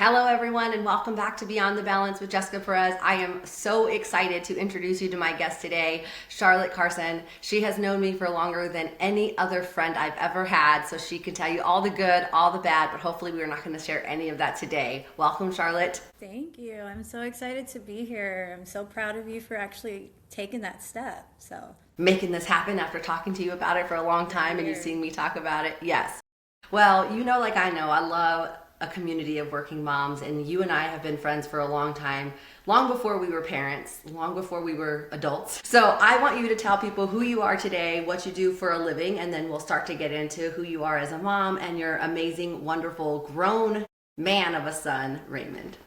Hello, everyone, and welcome back to Beyond the Balance with Jessica Perez. I am so excited to introduce you to my guest today, Charlotte Carson. She has known me for longer than any other friend I've ever had, so she can tell you all the good, all the bad, but hopefully we are not going to share any of that today. Welcome, Charlotte. Thank you. I'm so excited to be here. I'm so proud of you for actually taking that step. Making this happen after talking to you about it for a long time and you've seen me talk about it. Yes. Well, like I know, I love a community of working moms, and you and I have been friends for a long time, long before we were parents, long before we were adults. So I want you to tell people who you are today, what you do for a living, and then we'll start to get into who you are as a mom and your amazing, wonderful, grown man of a son, Raymond.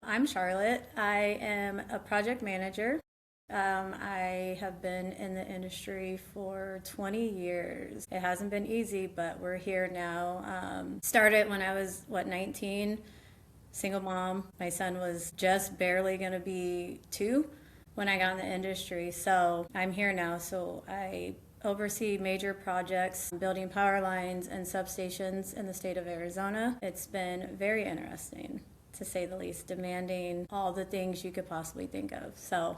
I'm Charlotte. I am a project manager. I have been in the industry for 20 years. It hasn't been easy, but we're here now. Started when I was, 19, single mom. My son was just barely going to be 2 when I got in the industry. So I'm here now. So I oversee major projects, building power lines and substations in the state of Arizona. It's been very interesting, to say the least, demanding all the things you could possibly think of. So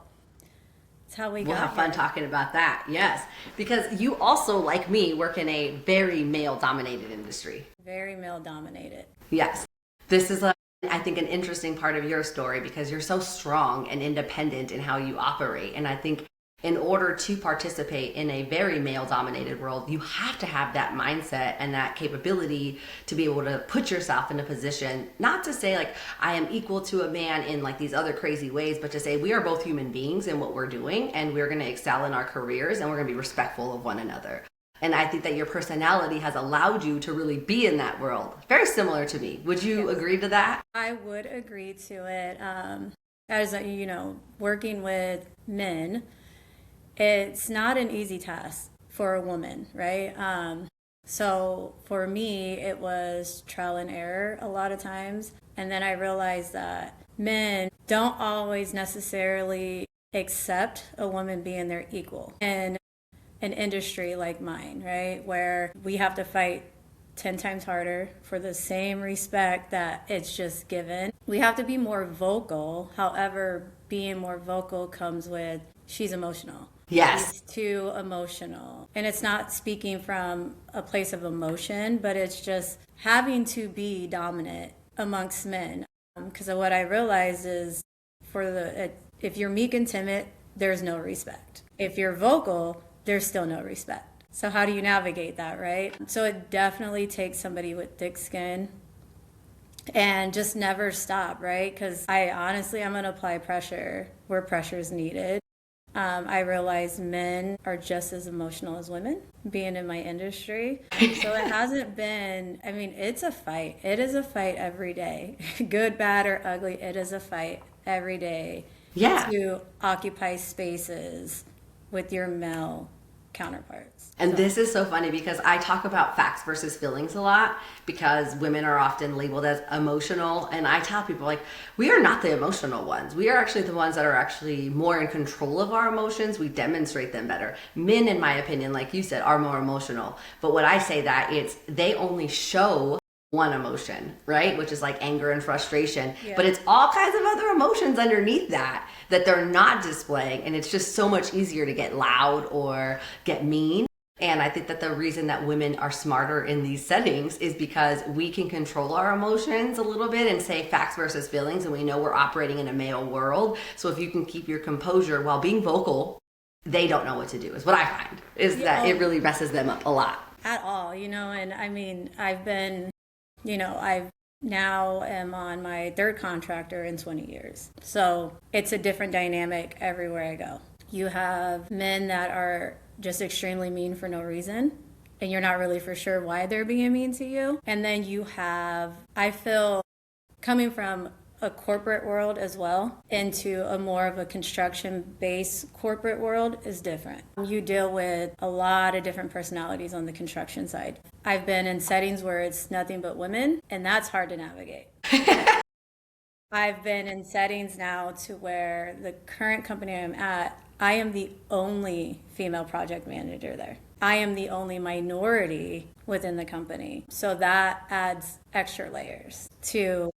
that's how we'll have fun talking about that. Yes, because you also, like me, work in a very male-dominated industry. Very male-dominated. Yes. This is, I think, an interesting part of your story because you're so strong and independent in how you operate. And I think in order to participate in a very male-dominated world, you have to have that mindset and that capability to be able to put yourself in a position, not to say like I am equal to a man in like these other crazy ways, but to say we are both human beings in what we're doing, and we're going to excel in our careers, and we're going to be respectful of one another. And I think that your personality has allowed you to really be in that world. Very similar to me. Would you agree to that? I would agree to it. As working with men, it's not an easy task for a woman, right? So for me, it was trial and error a lot of times. And then I realized that men don't always necessarily accept a woman being their equal in an industry like mine, right? Where we have to fight 10 times harder for the same respect that it's just given. We have to be more vocal. However, being more vocal comes with, she's emotional. Yes. She's too emotional. And it's not speaking from a place of emotion, but it's just having to be dominant amongst men. Because what I realized is if you're meek and timid, there's no respect. If you're vocal, there's still no respect. So how do you navigate that, right? So it definitely takes somebody with thick skin and just never stop, right? Because I'm going to apply pressure where pressure is needed. I realize men are just as emotional as women, being in my industry. So it hasn't been, it's a fight. It is a fight every day. Good, bad, or ugly, it is a fight every day. Yeah. To occupy spaces with your male counterparts. And this is so funny because I talk about facts versus feelings a lot because women are often labeled as emotional. And I tell people, like, we are not the emotional ones. We are actually the ones that are actually more in control of our emotions. We demonstrate them better. Men, in my opinion, like you said, are more emotional. But when I say that, they only show one emotion, right? Which is like anger and frustration. Yeah. But it's all kinds of other emotions underneath that they're not displaying. And it's just so much easier to get loud or get mean. And I think that the reason that women are smarter in these settings is because we can control our emotions a little bit and say facts versus feelings. And we know we're operating in a male world. So if you can keep your composure while being vocal, they don't know what to do, is what I find, that it really messes them up a lot. At all, and I've now am on my 3rd contractor in 20 years. So it's a different dynamic everywhere I go. You have men that are just extremely mean for no reason, and you're not really for sure why they're being mean to you. And then you have, I feel, coming from a corporate world as well into a more of a construction-based corporate world is different. You deal with a lot of different personalities on the construction side. I've been in settings where it's nothing but women, and that's hard to navigate. I've been in settings now to where the current company I'm at, I am the only female project manager there. I am the only minority within the company. So that adds extra layers to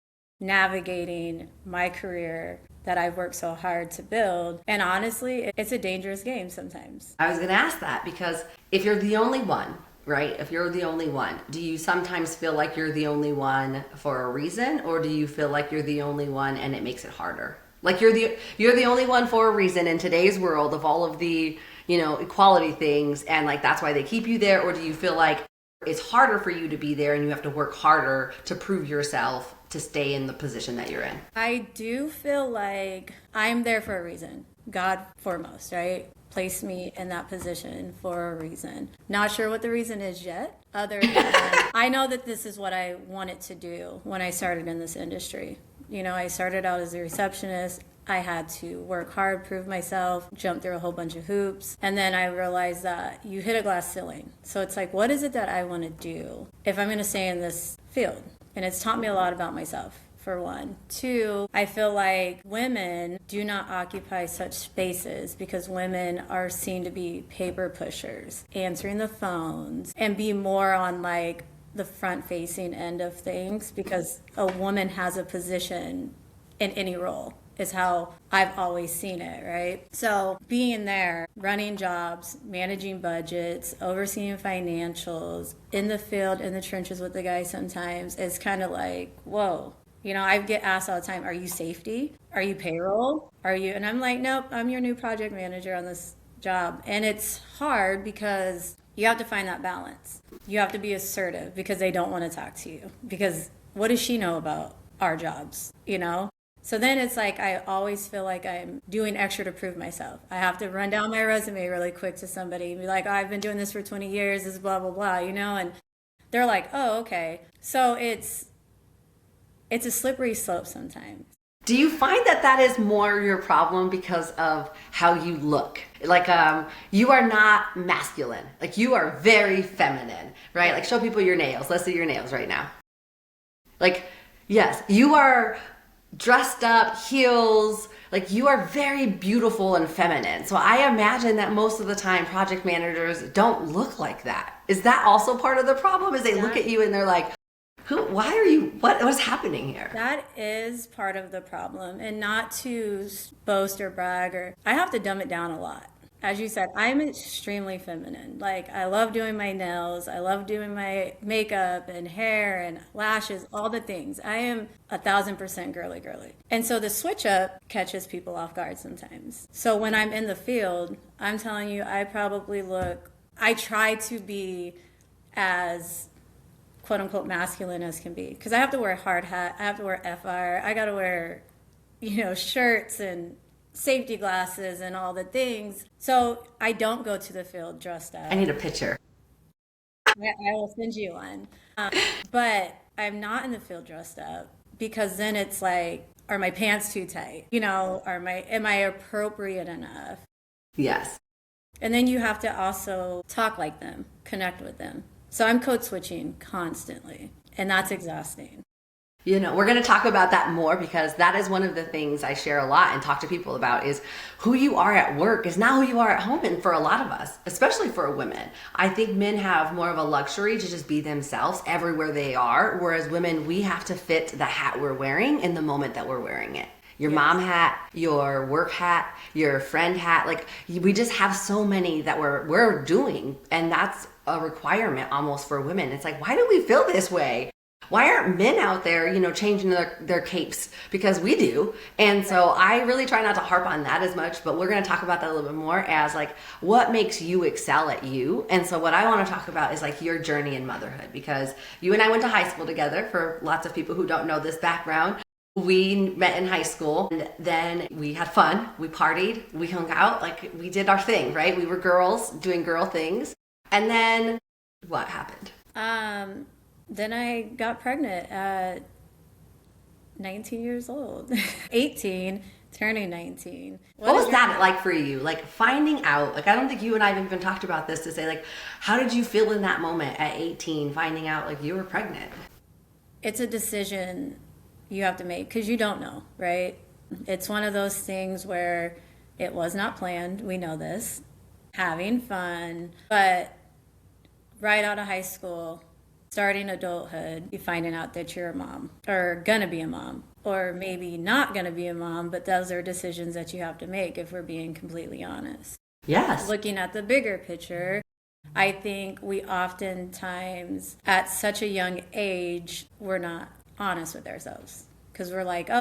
navigating my career that I've worked so hard to build. And honestly, it's a dangerous game sometimes. I was going to ask that because if you're the only one, right? If you're the only one, do you sometimes feel like you're the only one for a reason, or do you feel like you're the only one and it makes it harder? Like you're the only one for a reason in today's world of all of the, equality things, and like that's why they keep you there, or do you feel like it's harder for you to be there and you have to work harder to prove yourself to stay in the position that you're in? I do feel like I'm there for a reason. God foremost, right? Placed me in that position for a reason. Not sure what the reason is yet, other than I know that this is what I wanted to do when I started in this industry. I started out as a receptionist. I had to work hard, prove myself, jump through a whole bunch of hoops. And then I realized that you hit a glass ceiling. So it's like, what is it that I want to do if I'm going to stay in this field? And it's taught me a lot about myself, for one. Two, I feel like women do not occupy such spaces because women are seen to be paper pushers, answering the phones, and be more on like the front-facing end of things because a woman has a position in any role. Is how I've always seen it, right? So being there, running jobs, managing budgets, overseeing financials, in the field, in the trenches with the guys sometimes, is kind of like, whoa. I get asked all the time, are you safety? Are you payroll? Are you? And I'm like, nope, I'm your new project manager on this job. And it's hard because you have to find that balance. You have to be assertive because they don't want to talk to you. Because what does she know about our jobs, So then it's like I always feel like I'm doing extra to prove myself. I have to run down my resume really quick to somebody and be like, oh, I've been doing this for 20 years, this blah, blah, blah, and they're like, oh, okay. So it's a slippery slope sometimes. Do you find that is more your problem because of how you look? Like, you are not masculine. Like, you are very feminine, right? Like, show people your nails. Let's see your nails right now. Like, yes, you are dressed up, heels, like you are very beautiful and feminine. So I imagine that most of the time project managers don't look like that. Is that also part of the problem? Is they look at you and they're like, why are you, what's happening here? That is part of the problem. And not to boast or brag, I have to dumb it down a lot. As you said, I'm extremely feminine. Like, I love doing my nails. I love doing my makeup and hair and lashes, all the things. I am 1,000% girly. And so the switch up catches people off guard sometimes. So when I'm in the field, I'm telling you, I try to be as quote unquote masculine as can be. Because I have to wear a hard hat. I have to wear FR. I got to wear, shirts and safety glasses and all the things. So I don't go to the field dressed up. I need a picture. I will send you one. But I'm not in the field dressed up because then it's like, are my pants too tight? Am I appropriate enough? Yes. And then you have to also talk like them, connect with them. So I'm code switching constantly, and that's exhausting. We're going to talk about that more because that is one of the things I share a lot and talk to people about is who you are at work is not who you are at home. And for a lot of us, especially for women, I think men have more of a luxury to just be themselves everywhere they are. Whereas women, we have to fit the hat we're wearing in the moment that we're wearing it. Your mom hat, your work hat, your friend hat. Like we just have so many that we're doing. And that's a requirement almost for women. It's like, why do we feel this way? Why aren't men out there, changing their capes? Because we do. And so I really try not to harp on that as much, but we're going to talk about that a little bit more as like what makes you excel at you. And so what I want to talk about is like your journey in motherhood, because you and I went to high school together. For lots of people who don't know this background, we met in high school and then we had fun. We partied, we hung out, like we did our thing, right? We were girls doing girl things. And then what happened? Then I got pregnant at 19 years old. 18, turning 19. What was that like for you? Like finding out, like I don't think you and I have even talked about this to say like, how did you feel in that moment at 18, finding out like you were pregnant? It's a decision you have to make because you don't know, right? It's one of those things where it was not planned. We know this. Having fun, but right out of high school, starting adulthood, you finding out that you're a mom or gonna be a mom. or maybe not going to be a mom, but those are decisions that you have to make if we're being completely honest. Yes. Looking at the bigger picture, I think we oftentimes, at such a young age, we're not honest with ourselves because we're like, oh,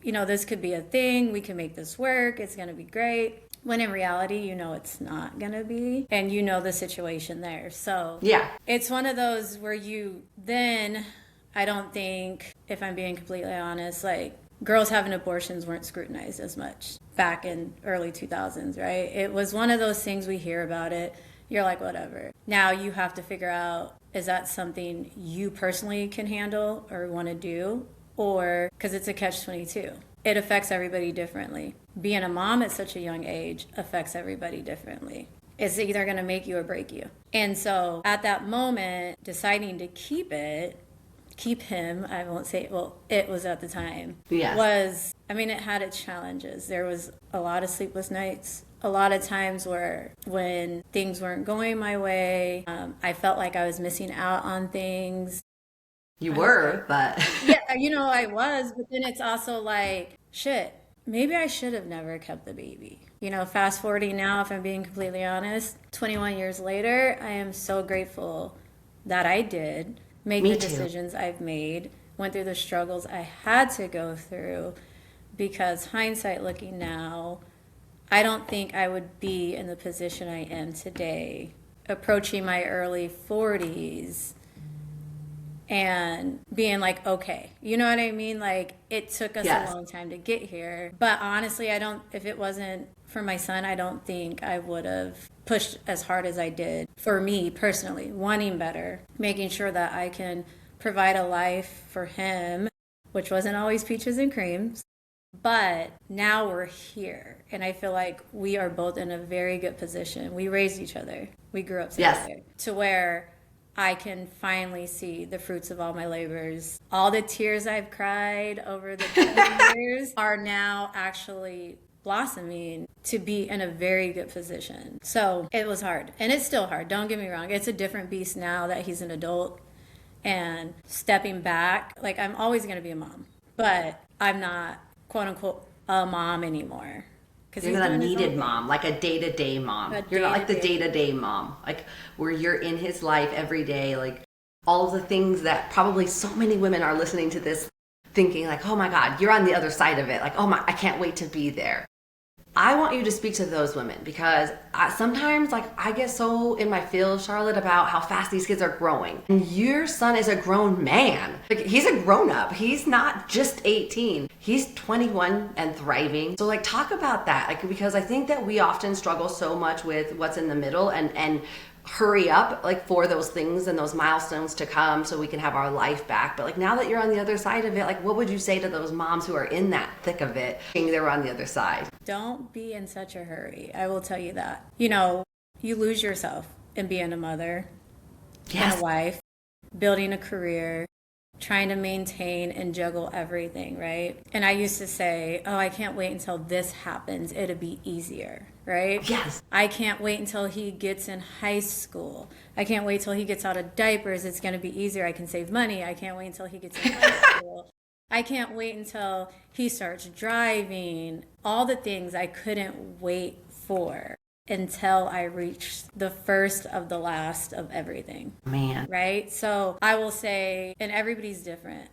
this could be a thing. We can make this work. It's going to be great. When in reality, it's not going to be. And the situation there. So yeah, it's one of those where I don't think, if I'm being completely honest, like girls having abortions weren't scrutinized as much back in early 2000s, right? It was one of those things we hear about it. You're like, whatever. Now you have to figure out, is that something you personally can handle or want to do? Or, because it's a catch-22. It affects everybody differently. Being a mom at such a young age affects everybody differently. It's either going to make you or break you. And so at that moment, deciding to keep him, I won't say, it was at the time, yes. it had its challenges. There was a lot of sleepless nights, a lot of times when things weren't going my way, I felt like I was missing out on things. You were, but... yeah, I was, but then it's also like, shit, maybe I should have never kept the baby. Fast forwarding now, if I'm being completely honest, 21 years later, I am so grateful that I did make the decisions I've made, went through the struggles I had to go through, because hindsight looking now, I don't think I would be in the position I am today, approaching my early 40s and being like, okay, you know what I mean? Like, it took us a long time to get here. But honestly, if it wasn't for my son, I don't think I would have pushed as hard as I did for me personally, wanting better, making sure that I can provide a life for him, which wasn't always peaches and creams. But now we're here, and I feel like we are both in a very good position. We raised each other. We grew up together to where I can finally see the fruits of all my labors. All the tears I've cried over the 10 years are now actually blossoming to be in a very good position. So it was hard, and it's still hard. Don't get me wrong. It's a different beast now that he's an adult, and stepping back, like, I'm always going to be a mom, but I'm not, quote unquote, a mom anymore. You're not a needed mom, like a day-to-day mom. You're not like the day-to-day mom, like where you're in his life every day, like all of the things that probably so many women are listening to this thinking like, oh my God, you're on the other side of it. Like, oh my, I can't wait to be there. I want you to speak to those women, because sometimes, like, I get so in my field, Charlotte, about how fast these kids are growing. And your son is a grown man. Like, he's a grown-up. He's not just 18. He's 21 and thriving. So, like, talk about that. Like, because I think that we often struggle so much with what's in the middle and hurry up, like, for those things and those milestones to come so we can have our life back. But, like, now that you're on the other side of it, like, what would you say to those moms who are in that thick of it, thinking they're on the other side? Don't be in such a hurry. I will tell you that. You lose yourself in being a mother, and a wife, building a career, trying to maintain and juggle everything, right? And I used to say, oh, I can't wait until this happens. It'll be easier, right? Yes. I can't wait until he gets in high school. I can't wait till he gets out of diapers. It's going to be easier. I can save money. I can't wait until he gets in high school. I can't wait until he starts driving. All the things I couldn't wait for until I reached the first of the last of everything. Man. Right? So I will say, and everybody's different.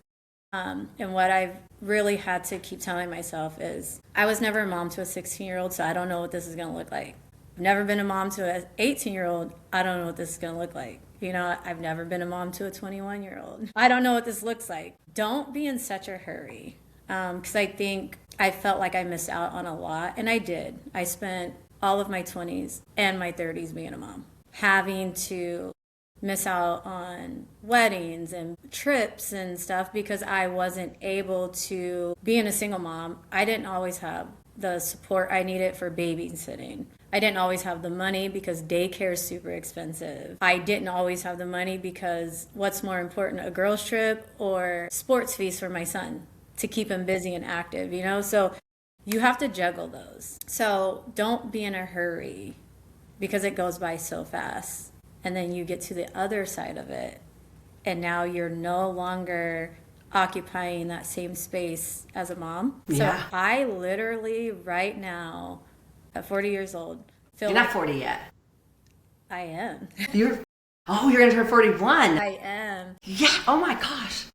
And what I've really had to keep telling myself is, I was never a mom to a 16-year-old, so I don't know what this is going to look like. I've never been a mom to an 18-year-old. I don't know what this is going to look like. I've never been a mom to a 21-year-old. I don't know what this looks like. Don't be in such a hurry. Because I think I felt like I missed out on a lot. And I did. I spent all of my 20s and my 30s being a mom, having to miss out on weddings and trips and stuff because I wasn't able to. Being a single mom, I didn't always have the support I needed for babysitting. I didn't always have the money because daycare is super expensive. I didn't always have the money because what's more important, a girls trip or sports fees for my son to keep him busy and active, So you have to juggle those. So don't be in a hurry because it goes by so fast. And then you get to the other side of it. And now you're no longer occupying that same space as a mom. So Yeah. I literally right now at 40 years old feel You're like not 40 yet. I am. You're gonna turn 41. I am. Yeah. Oh my gosh.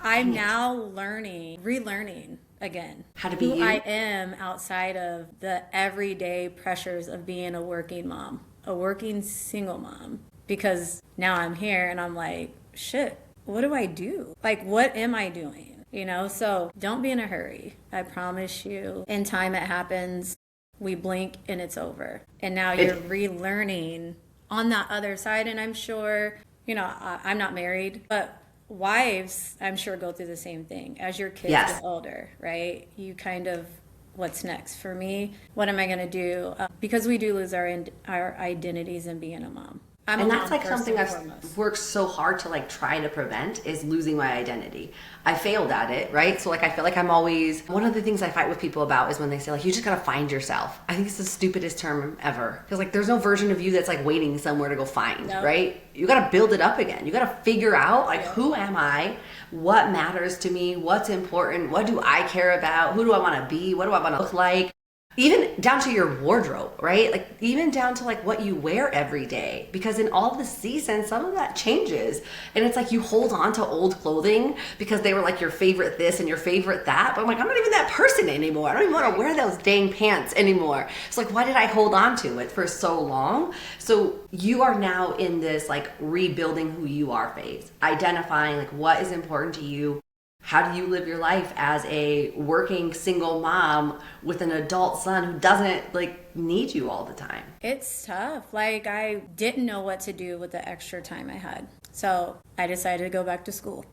I'm now relearning again How to be who you? I am outside of the everyday pressures of being a working mom, a working single mom. Because now I'm here and I'm like, shit, what do I do? Like, what am I doing? You know, so don't be in a hurry. I promise you, in time it happens. We blink and it's over. And now you're relearning on that other side. And I'm sure, you know, I'm not married, but wives, I'm sure, go through the same thing. As your kids Yes. get older, right? You kind of, what's next? For me, what am I going to do? Because we do lose our identities in being a mom. I'm And a that's mom like first something and I've foremost. worked so hard to like try to prevent is losing my identity. I failed at it, right? So like I feel like I'm always, one of the things I fight with people about is when they say like, you just gotta find yourself. I think it's the stupidest term ever. Because like there's no version of you that's like waiting somewhere to go find, Nope. right? You gotta build it up again. You gotta figure out like, who am I? What matters to me? What's important? What do I care about? Who do I wanna be? What do I wanna look like? Even down to your wardrobe, right? Like even down to like what you wear every day, because in all the seasons some of that changes, and it's like you hold on to old clothing because they were like your favorite this and your favorite that, but I'm like, I'm not even that person anymore. I don't even want to wear those dang pants anymore. It's like, why did I hold on to it for so long? So you are now in this like rebuilding who you are phase, identifying like what is important to you. How do you live your life as a working single mom with an adult son who doesn't like need you all the time? It's tough. Like, I didn't know what to do with the extra time I had. So I decided to go back to school.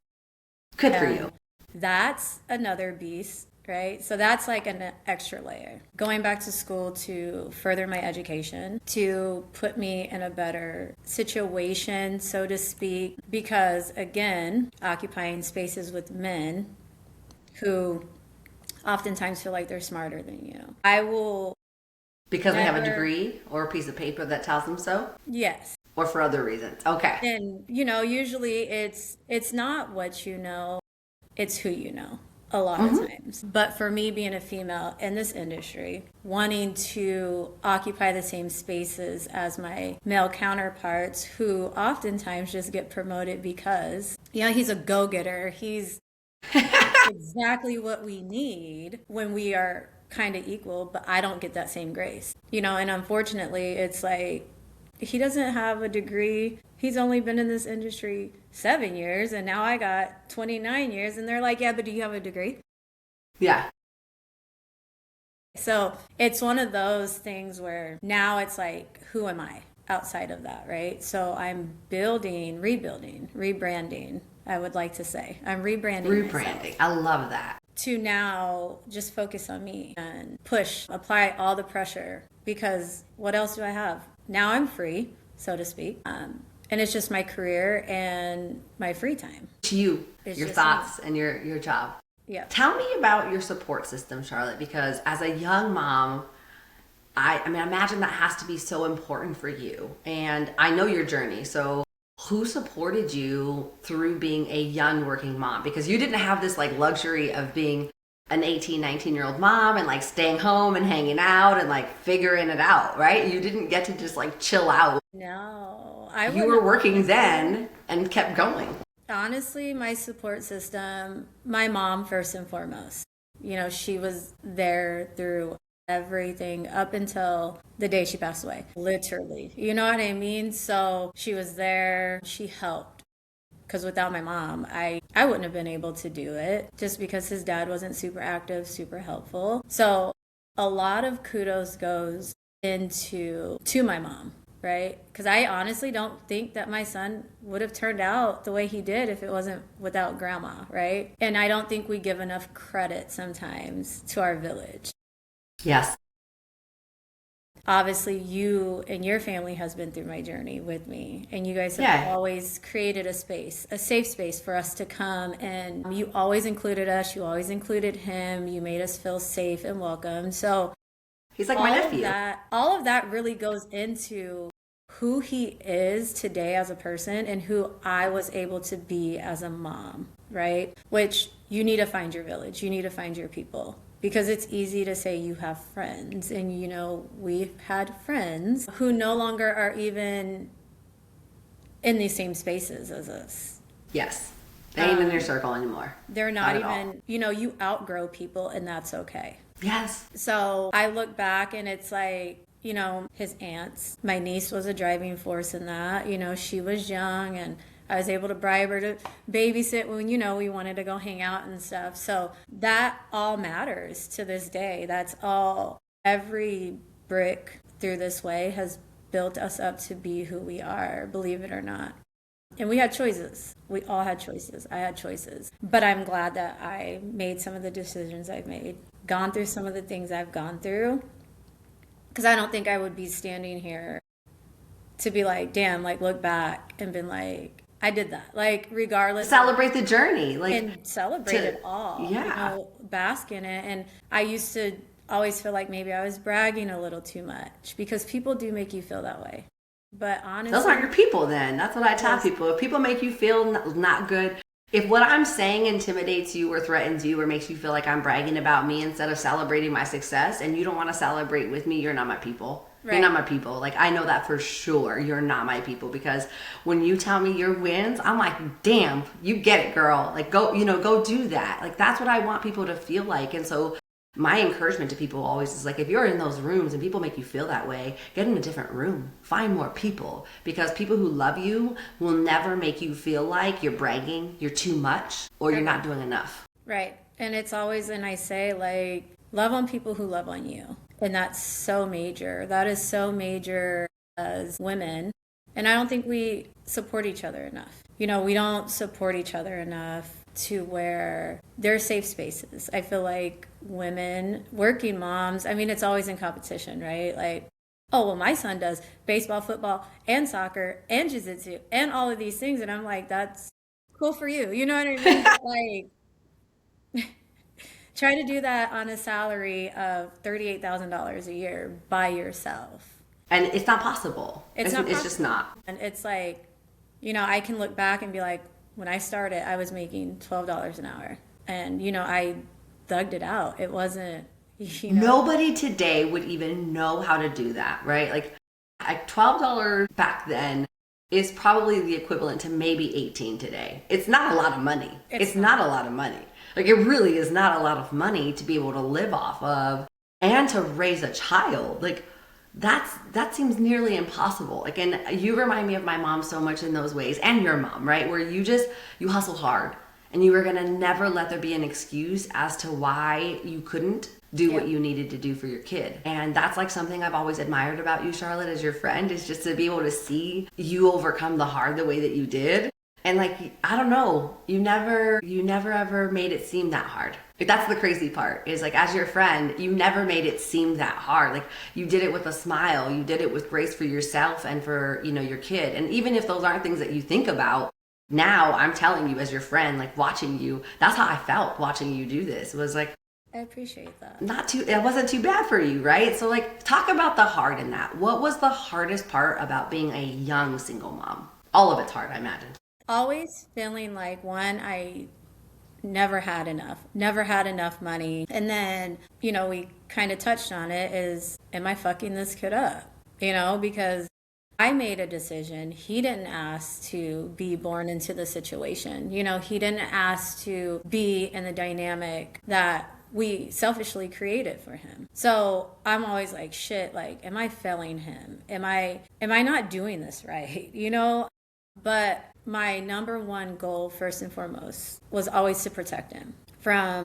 Good for you. That's another beast, right? So that's like an extra layer. Going back to school to further my education, to put me in a better situation, so to speak, because again, occupying spaces with men who oftentimes feel like they're smarter than you. I will, Because they have a never- degree or a piece of paper that tells them so, yes. or for other reasons. Okay. And you know, usually it's not what you know, it's who you know a lot of times. But for me, being a female in this industry, wanting to occupy the same spaces as my male counterparts who oftentimes just get promoted because, you know, he's a go-getter, he's exactly what we need when we are kind of equal, but I don't get that same grace, you know. And unfortunately, it's like he doesn't have a degree. He's only been in this industry 7 years, and now I got 29 years, and they're like, yeah, but do you have a degree? Yeah. So it's one of those things where now it's like, who am I outside of that, right? So I'm rebuilding, rebranding, I would like to say. I'm rebranding myself Rebranding. I love that. to now just focus on me and apply all the pressure, because what else do I have? Now I'm free, so to speak. And it's just my career and my free time. To you, It's your just thoughts and your job. Yeah. Tell me about your support system, Charlotte, because as a young mom, I mean, I imagine that has to be so important for you. And I know your journey. So who supported you through being a young working mom? Because you didn't have this like luxury of being an 18, 19-year-old mom and like staying home and hanging out and like figuring it out, right? You didn't get to just like chill out. No, You were working then and kept going. Honestly, my support system, my mom first and foremost. You know, she was there through everything up until the day she passed away, literally. You know what I mean? So she was there, she helped. Because without my mom, I wouldn't have been able to do it, just because his dad wasn't super active, super helpful. So a lot of kudos goes to my mom, right? Because I honestly don't think that my son would have turned out the way he did if it wasn't without grandma, right? And I don't think we give enough credit sometimes to our village. Yes. Obviously, you and your family has been through my journey with me, and you guys have Yeah. always created a space, a safe space for us to come, and you always included us, you always included him, you made us feel safe and welcome. So He's like my nephew. all of that really goes into who he is today as a person and who I was able to be as a mom. right? Which you need to find your village, you need to find your people. Because it's easy to say you have friends, and you know, we've had friends who no longer are even in these same spaces as us. Yes. They ain't in your circle anymore. They're not even, you know, you outgrow people, and that's okay. Yes. So I look back and it's like, you know, his aunts, my niece was a driving force in that. You know, she was young and I was able to bribe her to babysit when, you know, we wanted to go hang out and stuff. So that all matters to this day. That's all, every brick through this way has built us up to be who we are, believe it or not. And we had choices. We all had choices. I had choices. But I'm glad that I made some of the decisions I've made, gone through some of the things I've gone through. Because I don't think I would be standing here to be like, damn, like look back and been like, I did that. Like regardless. Celebrate the journey. Like, and celebrate it all. Yeah. You know, bask in it. And I used to always feel like maybe I was bragging a little too much because people do make you feel that way. But honestly, those aren't your people then. That's what I tell people. If people make you feel not good, if what I'm saying intimidates you or threatens you or makes you feel like I'm bragging about me instead of celebrating my success and you don't want to celebrate with me, you're not my people. Right. You're not my people. Like, I know that for sure. You're not my people because when you tell me your wins, I'm like, damn, you get it, girl. Like, go, you know, go do that. Like, that's what I want people to feel like. And so my encouragement to people always is like, if you're in those rooms and people make you feel that way, get in a different room, find more people, because people who love you will never make you feel like you're bragging, you're too much, or you're not doing enough. Right. And it's always, and I say like, love on people who love on you. And that's so major. That is so major as women. And I don't think we support each other enough. You know, we don't support each other enough to where they're safe spaces. I feel like women, working moms, I mean, it's always in competition, right? Like, oh, well, my son does baseball, football, and soccer, and jiu-jitsu, and all of these things. And I'm like, that's cool for you. You know what I mean? Like, try to do that on a salary of $38,000 a year by yourself. And it's not possible. It's just not. And it's like, you know, I can look back and be like, when I started, I was making $12 an hour. And, you know, I thugged it out. It wasn't, you know. Nobody today would even know how to do that, right? Like, $12 back then is probably the equivalent to maybe $18 today. It's not a lot of money. It's not a lot of money. Like, it really is not a lot of money to be able to live off of and to raise a child. Like, that seems nearly impossible. Like, and you remind me of my mom so much in those ways, and your mom, right? Where you hustled hard and you were going to never let there be an excuse as to why you couldn't do what you needed to do for your kid. And that's like something I've always admired about you, Charlotte, as your friend, is just to be able to see you overcome the hard the way that you did. And like, I don't know, you never ever made it seem that hard. Like, that's the crazy part, is like, as your friend, you never made it seem that hard. Like, you did it with a smile, you did it with grace for yourself and for, you know, your kid. And even if those aren't things that you think about, now I'm telling you as your friend, like, watching you, that's how I felt watching you do this. It was like, I appreciate that. It wasn't too bad for you, right? So like, talk about the hard in that. What was the hardest part about being a young single mom? All of it's hard, I imagine. Always feeling like, one, I never had enough money. And then, you know, we kind of touched on it, is, am I fucking this kid up? You know, because I made a decision. He didn't ask to be born into the situation. You know, he didn't ask to be in the dynamic that we selfishly created for him. So I'm always like, shit, like, am I failing him? Am I not doing this right? You know? But my number one goal, first and foremost, was always to protect him from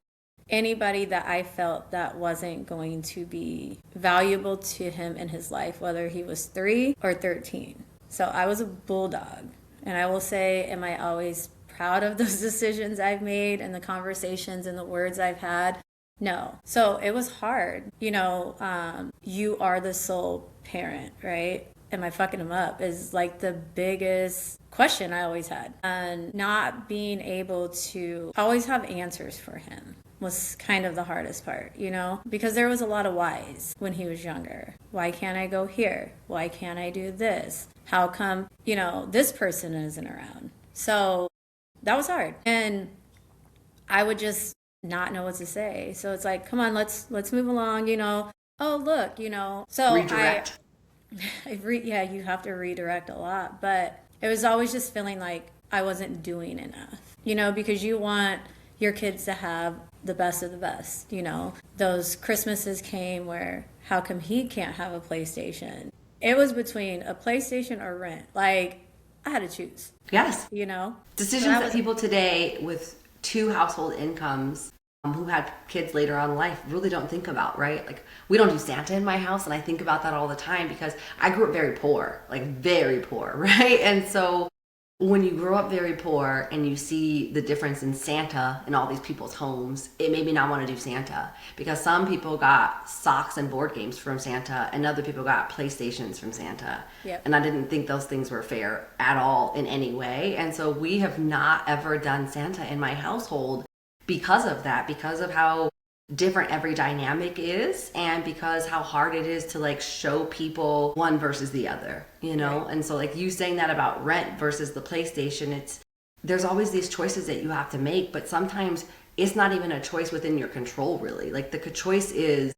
anybody that I felt that wasn't going to be valuable to him in his life, whether he was 3 or 13. So I was a bulldog. And I will say, am I always proud of those decisions I've made and the conversations and the words I've had? No. So it was hard. You know, you are the sole parent, right? Am I fucking him up is like the biggest question I always had. And not being able to always have answers for him was kind of the hardest part, you know? Because there was a lot of whys when he was younger. Why can't I go here? Why can't I do this? How come, you know, this person isn't around? So that was hard. And I would just not know what to say. So it's like, come on, let's move along, Oh, look, So Redirect. yeah, you have to redirect a lot, but it was always just feeling like I wasn't doing enough, because you want your kids to have the best of the best, Those Christmases came where how come he can't have a PlayStation? It was between a PlayStation or rent. Like, I had to choose, Yes. So Decisions that people today with two household incomes who had kids later on in life really don't think about, right? Like, we don't do Santa in my house, and I think about that all the time because I grew up very poor, like very poor, right? And so when you grow up very poor and you see the difference in Santa in all these people's homes, it made me not want to do Santa because some people got socks and board games from Santa and other people got PlayStations from Santa. Yep. And I didn't think those things were fair at all in any way. And so we have not ever done Santa in my household because of that, because of how different every dynamic is and because how hard it is to like show people one versus the other, Right. And so like you saying that about rent versus the PlayStation, there's always these choices that you have to make, but sometimes it's not even a choice within your control really. Like the choice is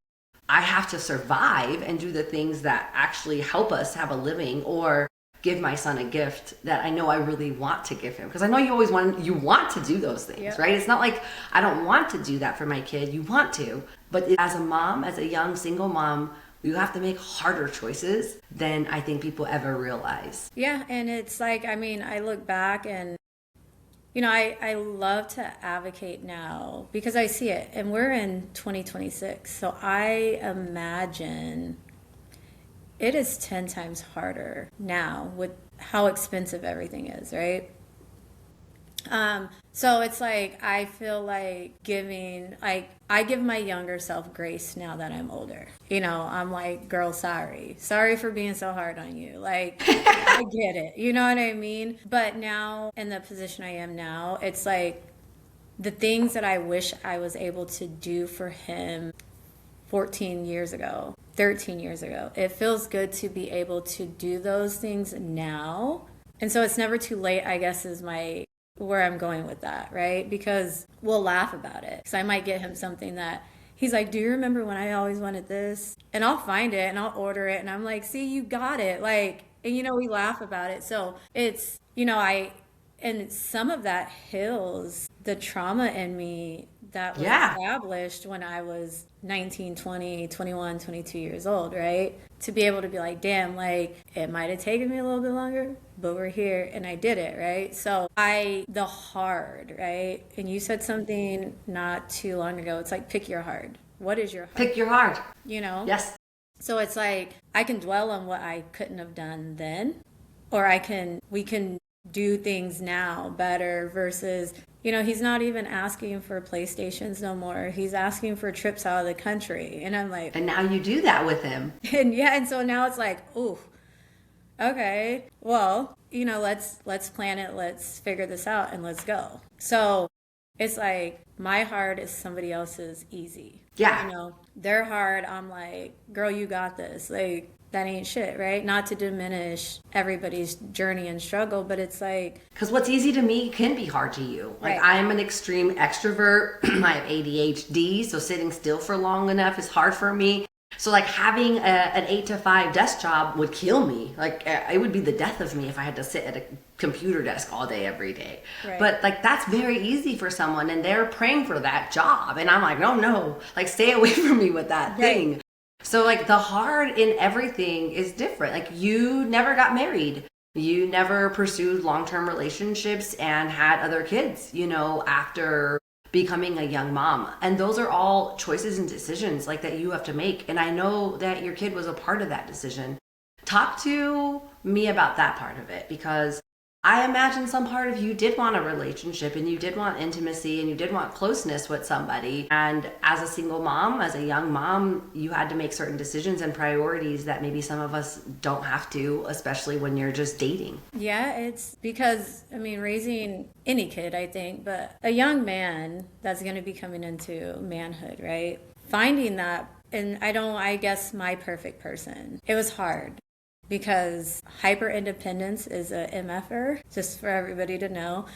I have to survive and do the things that actually help us have a living or give my son a gift that I know I really want to give him. Because I know you want to do those things, Yep. right? It's not like I don't want to do that for my kid. You want to. But as a mom, as a young single mom, you have to make harder choices than I think people ever realize. Yeah, and it's like, I look back and, I love to advocate now because I see it, and we're in 2026. So I imagine it is 10 times harder now with how expensive everything is, right? So it's like I feel like I give my younger self grace now that I'm older. I'm like, girl, sorry for being so hard on you. Like, I get it. You know what I mean? But now in the position I am now, it's like the things that I wish I was able to do for him 14 years ago, 13 years ago. It feels good to be able to do those things now. And so it's never too late, I guess, is where I'm going with that, right? Because we'll laugh about it. Because I might get him something that he's like, do you remember when I always wanted this? And I'll find it and I'll order it. And I'm like, see, you got it. Like, and we laugh about it. So it's, and some of that heals the trauma in me that was Yeah. established when I was 19, 20, 21, 22 years old, right? To be able to be like, damn, like it might have taken me a little bit longer, but we're here and I did it, right? So the hard, right? And you said something not too long ago. It's like, pick your hard. What is your hard? Pick your heart. Yes. So it's like, I can dwell on what I couldn't have done then, or we can do things now better versus, he's not even asking for PlayStations no more. He's asking for trips out of the country. And I'm like, And now you do that with him. and so now it's like, ooh, okay, well, let's plan it, let's figure this out and let's go. So it's like my hard is somebody else's easy. Yeah. Their hard, I'm like, girl, you got this. Like, that ain't shit, right? Not to diminish everybody's journey and struggle, but it's like, because what's easy to me can be hard to you. Like, right. I'm an extreme extrovert. I have ADHD, so sitting still for long enough is hard for me. So like having an 8 to 5 desk job would kill me. Like it would be the death of me if I had to sit at a computer desk all day, every day. Right. But like that's very easy for someone and they're praying for that job. And I'm like, no, like stay away from me with that thing. So like the hard in everything is different. Like you never got married. You never pursued long-term relationships and had other kids, after becoming a young mom. And those are all choices and decisions like that you have to make. And I know that your kid was a part of that decision. Talk to me about that part of it, because I imagine some part of you did want a relationship and you did want intimacy and you did want closeness with somebody. And as a single mom, as a young mom, you had to make certain decisions and priorities that maybe some of us don't have to, especially when you're just dating. Yeah, it's because, raising any kid, I think, but a young man that's going to be coming into manhood, right? Finding that, and I guess my perfect person, it was hard. Because hyper independence is a MFer, just for everybody to know.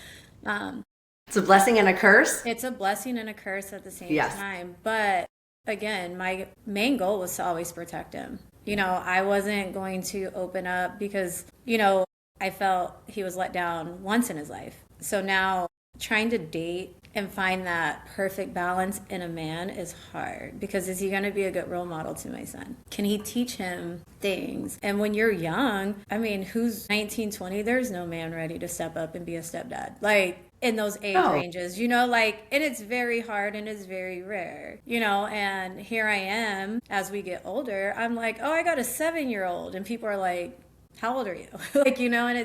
It's a blessing and a curse. It's a blessing and a curse at the same Yes. time. But again, my main goal was to always protect him. You know, I wasn't going to open up because, you know, I felt he was let down once in his life. So now trying to date and find that perfect balance in a man is hard, because is he going to be a good role model to my son? Can he teach him things? And when you're young, I mean, who's 19, 20? There's no man ready to step up and be a stepdad. Like, in those age ranges, you know, like, and it's very hard and it's very rare, you know. And here I am, as we get older, I'm like, oh, I got a 7-year-old, and people are like, how old are you? Like, you know, and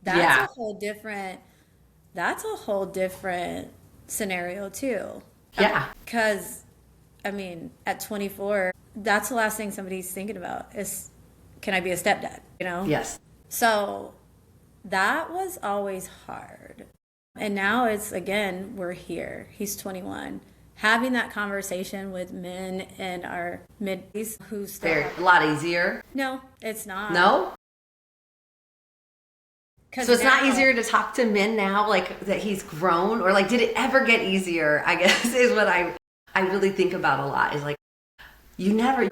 that's a whole different scenario too. Yeah. Because, I mean, at 24, that's the last thing somebody's thinking about is, can I be a stepdad, you know? Yes. So that was always hard. And now it's, again, we're here. He's 21. Having that conversation with men in our mid-20s who still... A lot easier. No, it's not. No? So it's now, not easier to talk to men now, like, that he's grown? Or, like, did it ever get easier, I guess, is what I really think about a lot. Is, like, you never,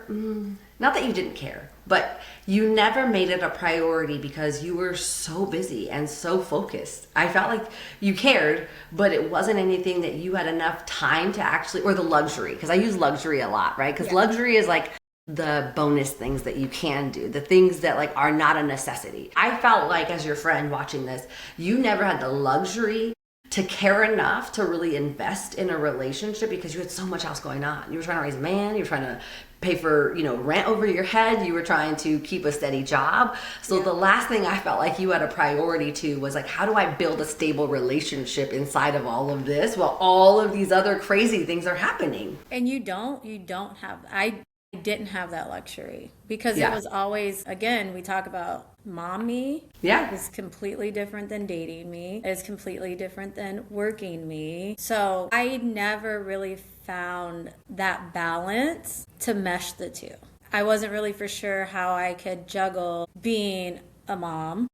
not that you didn't care, but you never made it a priority because you were so busy and so focused. I felt like you cared, but it wasn't anything that you had enough time to actually, or the luxury, because I use luxury a lot, right? Because luxury is like the bonus things that you can do, the things that like are not a necessity. I felt like, as your friend watching this, you never had the luxury to care enough to really invest in a relationship because you had so much else going on. You were trying to raise a man, you were trying to pay for, you know, rent over your head, you were trying to keep a steady job. So the last thing I felt like you had a priority to was like, how do I build a stable relationship inside of all of this while all of these other crazy things are happening? And you don't have, I didn't have that luxury because it was always, again, we talk about mom me. Is completely different than dating me. It's completely different than working me. So I never really found that balance to mesh the two. I wasn't really for sure how I could juggle being a mom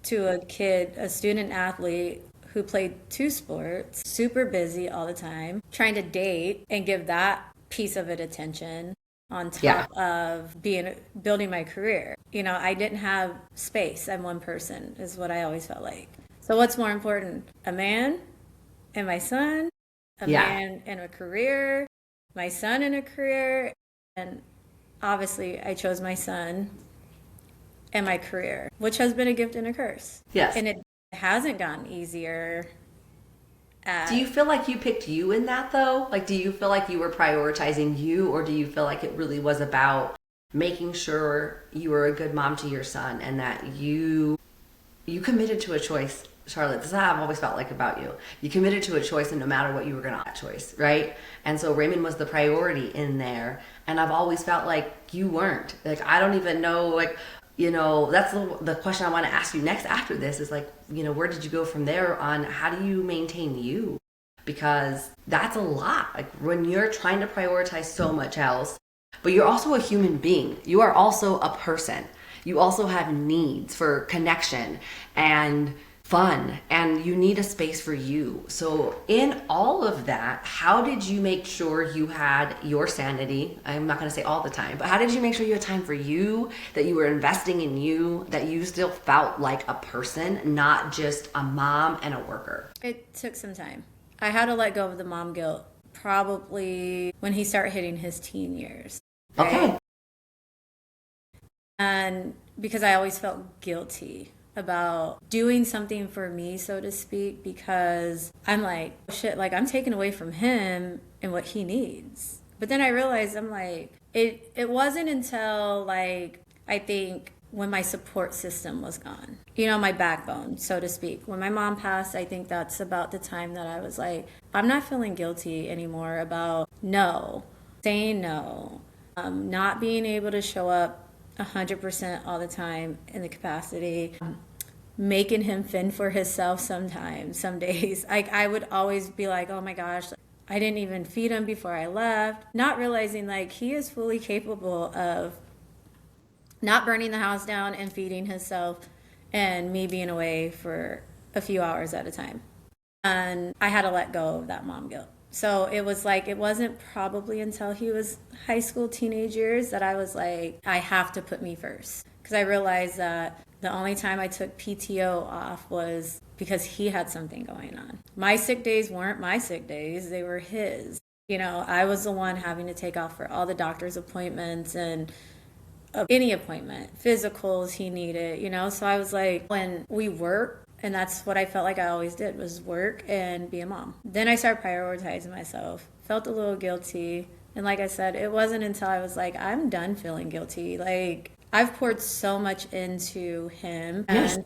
to a kid, a student athlete who played 2 sports, super busy all the time, trying to date and give that piece of it attention on top of building my career. You know, I didn't have space. I'm one person is what I always felt like. So what's more important? A man and my son, a man and a career, my son and a career. And obviously I chose my son and my career, which has been a gift and a curse. Yes. And it hasn't gotten easier. Do you feel like you picked you in that though? Like, do you feel like you were prioritizing you, or do you feel like it really was about making sure you were a good mom to your son and that you committed to a choice? Charlotte, this is how I've always felt like about you. You committed to a choice, and no matter what, you were going to have that choice, right? And so Raymond was the priority in there, and I've always felt like you weren't. Like, I don't even know, like, you know, that's the question I want to ask you next after this is like, you know, where did you go from there on how do you maintain you? Because that's a lot. Like, when you're trying to prioritize so much else, but you're also a human being. You are also a person. You also have needs for connection and fun, and you need a space for you. So in all of that, how did you make sure you had your sanity? I'm not going to say all the time, but how did you make sure you had time for you, that you were investing in you, that you still felt like a person, not just a mom and a worker? It took some time. I had to let go of the mom guilt probably when he started hitting his teen years. Right? Okay. And because I always felt guilty about doing something for me, so to speak, because I'm like, shit, like I'm taking away from him and what he needs. But then I realized I'm like, it wasn't until like, I think when my support system was gone, you know, my backbone, so to speak. When my mom passed, I think that's about the time that I was like, I'm not feeling guilty anymore about saying no, not being able to show up 100% all the time in the capacity, making him fend for himself sometimes, some days. I would always be like, oh my gosh, I didn't even feed him before I left, not realizing like he is fully capable of not burning the house down and feeding himself and me being away for a few hours at a time. And I had to let go of that mom guilt. So it was like, it wasn't probably until he was high school, teenage years that I was like, I have to put me first. Because I realized that the only time I took PTO off was because he had something going on. My sick days weren't my sick days, they were his. You know, I was the one having to take off for all the doctor's appointments and any appointment, physicals he needed, you know? So I was like, when we work, and that's what I felt like I always did, was work and be a mom. Then I started prioritizing myself, felt a little guilty. And like I said, it wasn't until I was like, I'm done feeling guilty. Like, I've poured so much into him. Yes.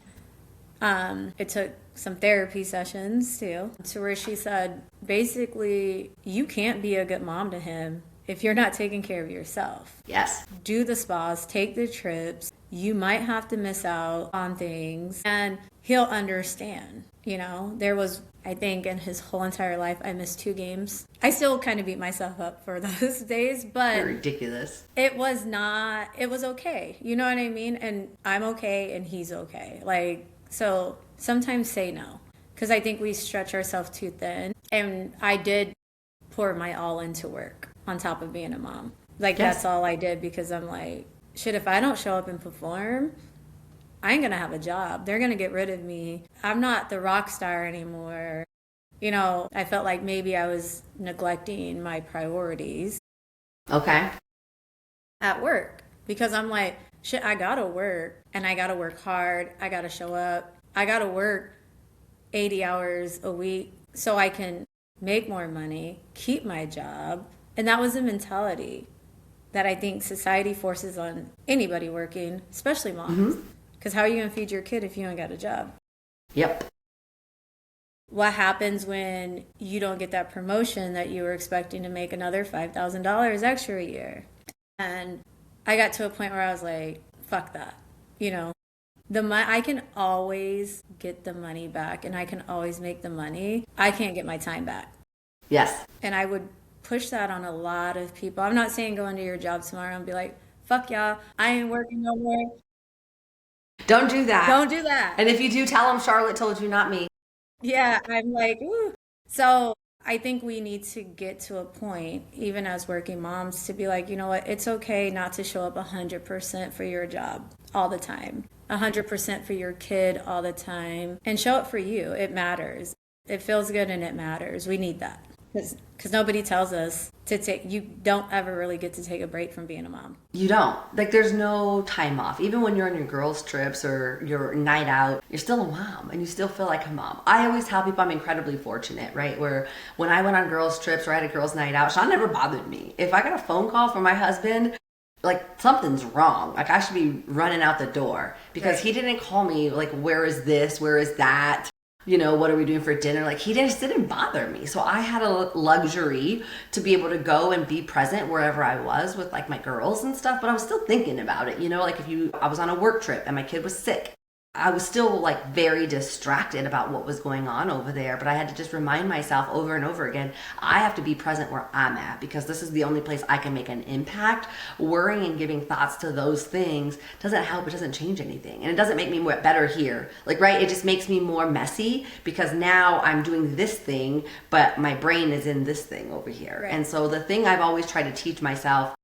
And it took some therapy sessions too, to where she said, basically, you can't be a good mom to him if you're not taking care of yourself. Yes. Do the spas, take the trips. You might have to miss out on things, and he'll understand. You know, there was, I think, in his whole entire life, I missed 2 games. I still kind of beat myself up for those days, but You're ridiculous. it was okay. You know what I mean? And I'm okay and he's okay. Like, so sometimes say no, because I think we stretch ourselves too thin. And I did pour my all into work on top of being a mom. Like, Yes. That's all I did, because I'm like, shit, if I don't show up and perform, I ain't gonna have a job. They're gonna get rid of me. I'm not the rock star anymore. You know, I felt like maybe I was neglecting my priorities Okay. at work, because I'm like, shit, I gotta work, and I gotta work hard. I gotta show up. I gotta work 80 hours a week so I can make more money, keep my job. And that was the mentality that I think society forces on anybody working, especially moms. Because how are you going to feed your kid if you don't got a job? Yep. What happens when you don't get that promotion that you were expecting to make another $5,000 extra a year? And I got to a point where I was like, fuck that. You know, I can always get the money back, and I can always make the money. I can't get my time back. Yes. And I would push that on a lot of people. I'm not saying go into your job tomorrow and be like, fuck y'all, I ain't working no more. Don't do that. Don't do that. And if you do, tell them Charlotte told you, not me. Yeah, I'm like, ooh. So I think we need to get to a point, even as working moms, to be like, you know what, it's okay not to show up 100% for your job all the time, 100% for your kid all the time, and show up for you. It matters. It feels good and it matters. We need that. Because nobody tells us to take, you don't ever really get to take a break from being a mom. You don't. Like, there's no time off. Even when you're on your girls' trips or your night out, you're still a mom and you still feel like a mom. I always tell people I'm incredibly fortunate, right? Where when I went on girls' trips or I had a girls' night out, Sean never bothered me. If I got a phone call from my husband, like, something's wrong. Like, I should be running out the door because he didn't call me like, where is this? Where is that? You know, what are we doing for dinner? Like, he just didn't bother me. So I had a luxury to be able to go and be present wherever I was with like my girls and stuff, but I was still thinking about it. You know, like I was on a work trip and my kid was sick, I was still like very distracted about what was going on over there, but I had to just remind myself over and over again, I have to be present where I'm at because this is the only place I can make an impact. Worrying and giving thoughts to those things doesn't help. It doesn't change anything. And it doesn't make me more better here. Like, right? It just makes me more messy because now I'm doing this thing, but my brain is in this thing over here. Right. And so the thing I've always tried to teach myself,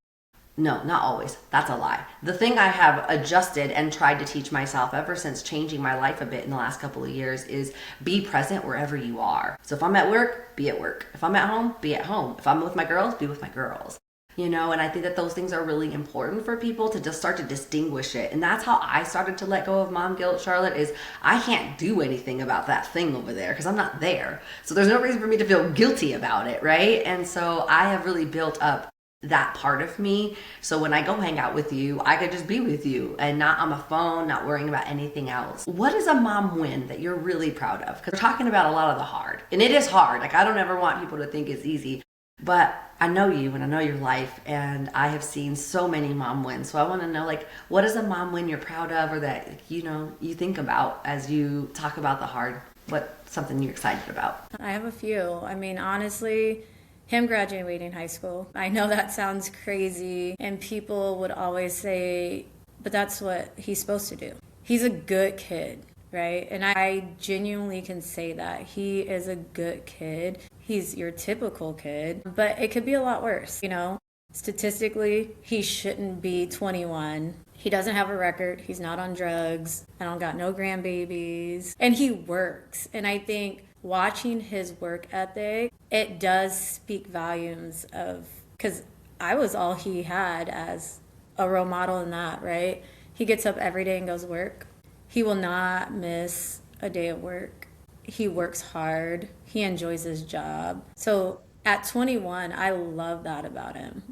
no, not always. That's a lie. The thing I have adjusted and tried to teach myself ever since changing my life a bit in the last couple of years is be present wherever you are. So if I'm at work, be at work. If I'm at home, be at home. If I'm with my girls, be with my girls. You know, and I think that those things are really important for people to just start to distinguish it. And that's how I started to let go of mom guilt, Charlotte, is I can't do anything about that thing over there because I'm not there. So there's no reason for me to feel guilty about it, right? And so I have really built up that part of me. So when I go hang out with you, I could just be with you and not on my phone, not worrying about anything else. What is a mom win that you're really proud of? Because we're talking about a lot of the hard. And it is hard. Like, I don't ever want people to think it's easy. But I know you and I know your life, and I have seen so many mom wins. So I want to know, like, what is a mom win you're proud of, or that, you know, you think about as you talk about the hard? What's something you're excited about? I have a few. I mean, honestly, him graduating high school. I know that sounds crazy, and people would always say, but that's what he's supposed to do. He's a good kid. right? And I genuinely can say that. He is a good kid. He's your typical kid, but it could be a lot worse, you know? Statistically, he shouldn't be 21. He doesn't have a record. He's not on drugs. I don't got no grandbabies. And he works. And I think watching his work ethic, it does speak volumes of, because I was all he had as a role model in that, right? He gets up every day and goes to work. He will not miss a day of work. He works hard. He enjoys his job. So at 21, I love that about him.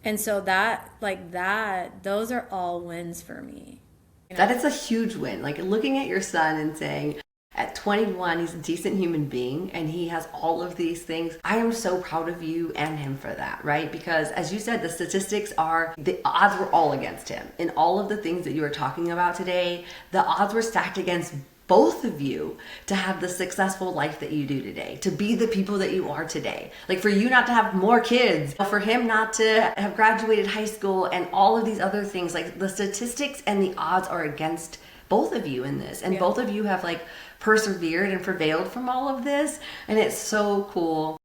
And so those are all wins for me. You know? That is a huge win. Like looking at your son and saying, at 21, he's a decent human being and he has all of these things. I am so proud of you and him for that, right? Because as you said, the statistics are, the odds were all against him. In all of the things that you were talking about today, the odds were stacked against both of you to have the successful life that you do today, to be the people that you are today. Like for you not to have more kids, for him not to have graduated high school and all of these other things, like the statistics and the odds are against both of you in this. And both of you have like persevered and prevailed from all of this. And it's so cool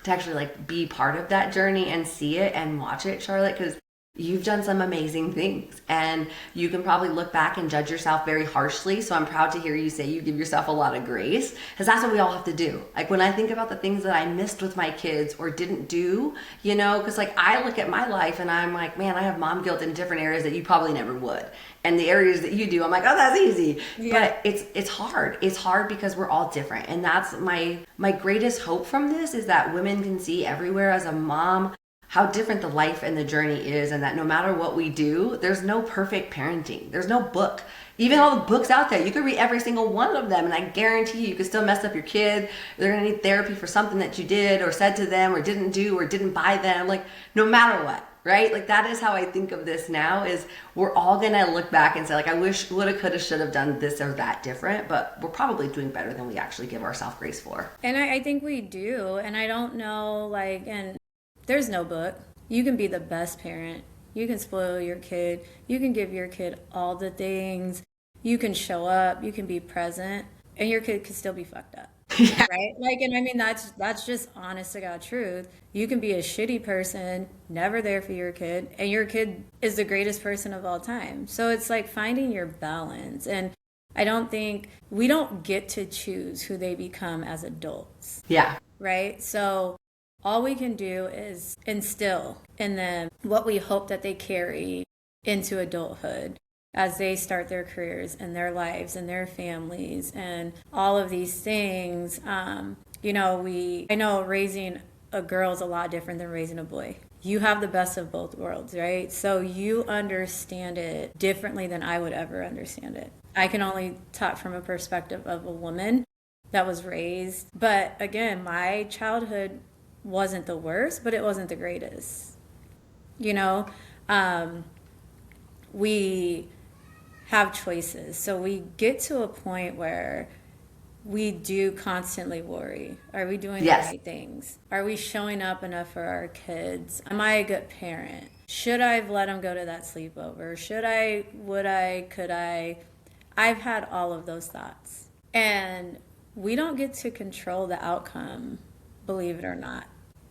to actually like be part of that journey and see it and watch it, Charlotte, because you've done some amazing things and you can probably look back and judge yourself very harshly. So I'm proud to hear you say you give yourself a lot of grace, because that's what we all have to do. Like when I think about the things that I missed with my kids or didn't do, you know, because like I look at my life and I'm like, man, I have mom guilt in different areas that you probably never would. And the areas that you do, I'm like, oh, that's easy. Yeah. But it's hard. It's hard because we're all different. And that's my greatest hope from this, is that women can see everywhere as a mom how different the life and the journey is, and that no matter what we do, there's no perfect parenting. There's no book. Even all the books out there, you could read every single one of them, and I guarantee you could still mess up your kid. They're gonna need therapy for something that you did or said to them or didn't do or didn't buy them, like no matter what, right? Like that is how I think of this now, is we're all gonna look back and say like, I wish, woulda, coulda, shoulda have done this or that different, but we're probably doing better than we actually give ourselves grace for. And I think we do, and I don't know, like, and there's no book. You can be the best parent. You can spoil your kid. You can give your kid all the things. You can show up. You can be present. And your kid could still be fucked up. Yeah. Right? Like, and I mean, that's just honest to God truth. You can be a shitty person, never there for your kid, and your kid is the greatest person of all time. So it's like finding your balance. And I don't think, we don't get to choose who they become as adults. Yeah. Right? So all we can do is instill in them what we hope that they carry into adulthood as they start their careers and their lives and their families and all of these things. You know, I know raising a girl is a lot different than raising a boy. You have the best of both worlds, right? So you understand it differently than I would ever understand it. I can only talk from a perspective of a woman that was raised. But again, my childhood wasn't the worst, but it wasn't the greatest. You know, we have choices. So we get to a point where we do constantly worry. Are we doing the right things? Are we showing up enough for our kids? Am I a good parent? Should I have let them go to that sleepover? Should I, would I, could I? I've had all of those thoughts. And we don't get to control the outcome, believe it or not.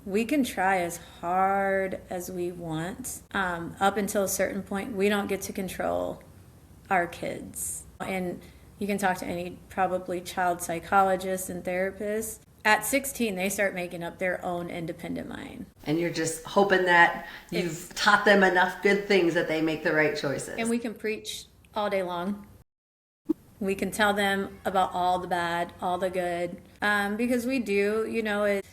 We can try as hard as we want. Up until a certain point, we don't get to control our kids. And you can talk to any probably child psychologist and therapist. At 16, they start making up their own independent mind. And you're just hoping that you've taught them enough good things that they make the right choices. And we can preach all day long. We can tell them about all the bad, all the good. Because we do, you know, it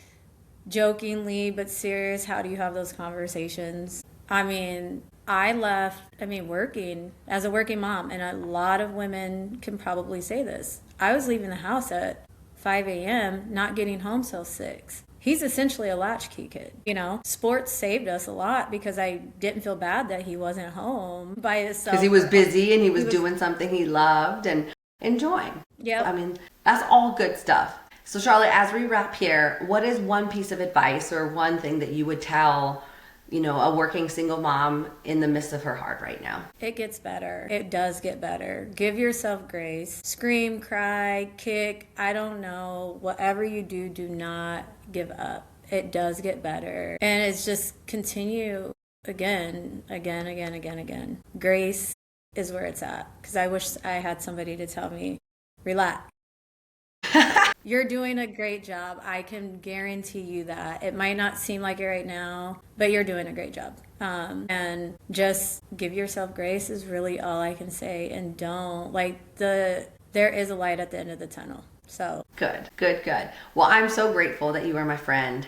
jokingly but serious, how do you have those conversations? I mean, I left, working as a working mom, and a lot of women can probably say this. I was leaving the house at 5 a.m., not getting home till 6. He's essentially a latchkey kid, you know? Sports saved us a lot because I didn't feel bad that he wasn't home by himself. Because he was busy and he was doing something he loved and enjoying. Yeah. I mean, that's all good stuff. So Charlotte, as we wrap here, what is one piece of advice or one thing that you would tell a working single mom in the midst of her heart right now. It gets better. It does get better. Give yourself grace. Scream, cry, kick, I don't know. Whatever you do, do not give up. It does get better. And it's just continue again. Grace is where it's at. Because I wish I had somebody to tell me, relax. You're doing a great job. I can guarantee you that. It might not seem like it right now, but you're doing a great job. And just give yourself grace is really all I can say. And don't, there is a light at the end of the tunnel. So Good. Well, I'm so grateful that you are my friend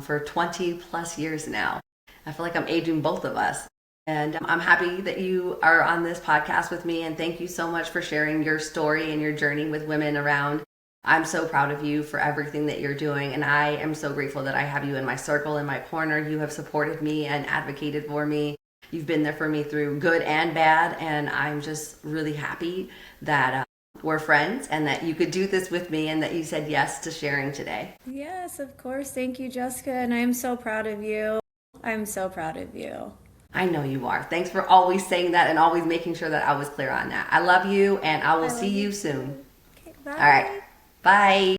for 20 plus years now. I feel like I'm aging both of us. And I'm happy that you are on this podcast with me. And thank you so much for sharing your story and your journey with women around. I'm so proud of you for everything that you're doing. And I am so grateful that I have you in my circle, in my corner. You have supported me and advocated for me. You've been there for me through good and bad. And I'm just really happy that we're friends and that you could do this with me and that you said yes to sharing today. yes, of course. Thank you, Jessica. And I'm so proud of you. I'm so proud of you. I know you are. Thanks for always saying that and always making sure that I was clear on that. I love you and I will see you soon. Okay, bye. All right. Bye.